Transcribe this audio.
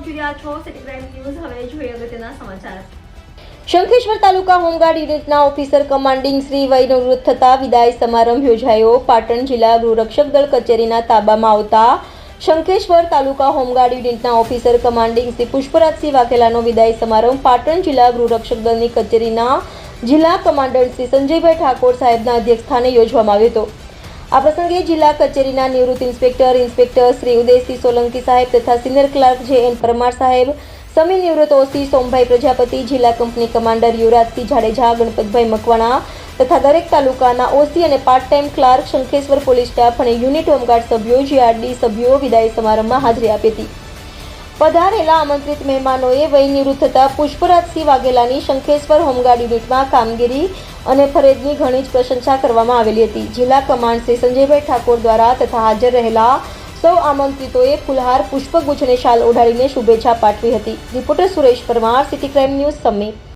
આપ જોઈ રહ્યા છો સિટી ક્રાઇમ ન્યૂઝ. હવે જોઈએ અગત્યના સમાચાર. શંખેશ્વર તાલુકા હોમગાર્ડ યુનિટના ઓફિસર કમાન્ડિંગ શ્રી વય નિવૃત્ત થતા વિદાય સમારંભ યોજાયો. પાટણ જિલ્લા ગૃહરક્ષક દળ કચેરીના તાબામાં આવતા શંખેશ્વર તાલુકા હોમગાર્ડ યુનિટના ઓફિસર કમાન્ડિંગ શ્રી પુષ્પરાજસિંહ વાઘેલાનો વિદાય સમારંભ પાટણ જિલ્લા ગૃહરક્ષક દળની કચેરીના જિલ્લા કમાન્ડર શ્રી સંજયભાઈ ઠાકોર સાહેબના અધ્યક્ષસ્થાને યોજવામાં આવ્યો હતો. આ પ્રસંગે જિલ્લા કચેરીના નિવૃત્ત ઇન્સ્પેક્ટર શ્રી ઉદયસિંહ સોલંકી સાહેબ તથા સિનિયર ક્લાર્ક જે.એન. પરમાર સાહેબ, સમી નિવૃત્ત ઓસી સોમભાઈ પ્રજાપતિ, જિલ્લા કંપની કમાન્ડર યુવરાજસિંહ જાડેજા, ગણપતભાઈ મકવાણા તથા દરેક તાલુકાના ઓસી અને part time clerk, Shankheshwar police staff અને યુનિટ હોમગાર્ડ સભ્યો, જીઆરડી સભ્યો વિદાય સમારંભમાં હાજરી આપી હતી. પધારેલા આમંત્રિત મહેમાનોએ વય નિવૃત્ત થતા પુષ્પરાજસિંહ વાઘેલાની શંખેશ્વર હોમગાર્ડ યુનિટમાં કામગીરી અને ફરજની ઘણી જ પ્રશંસા કરવામાં આવેલી હતી. જિલ્લા કમાન્ડ શ્રી સંજયભાઈ ઠાકોર દ્વારા તથા હાજર રહેલા સૌ આમંત્રિતોએ ફુલહાર, પુષ્પગુચ્છ અને શાલ ઓઢાડીને શુભેચ્છા પાઠવી હતી. Reporter Suresh Parmar, city crime news, સમી.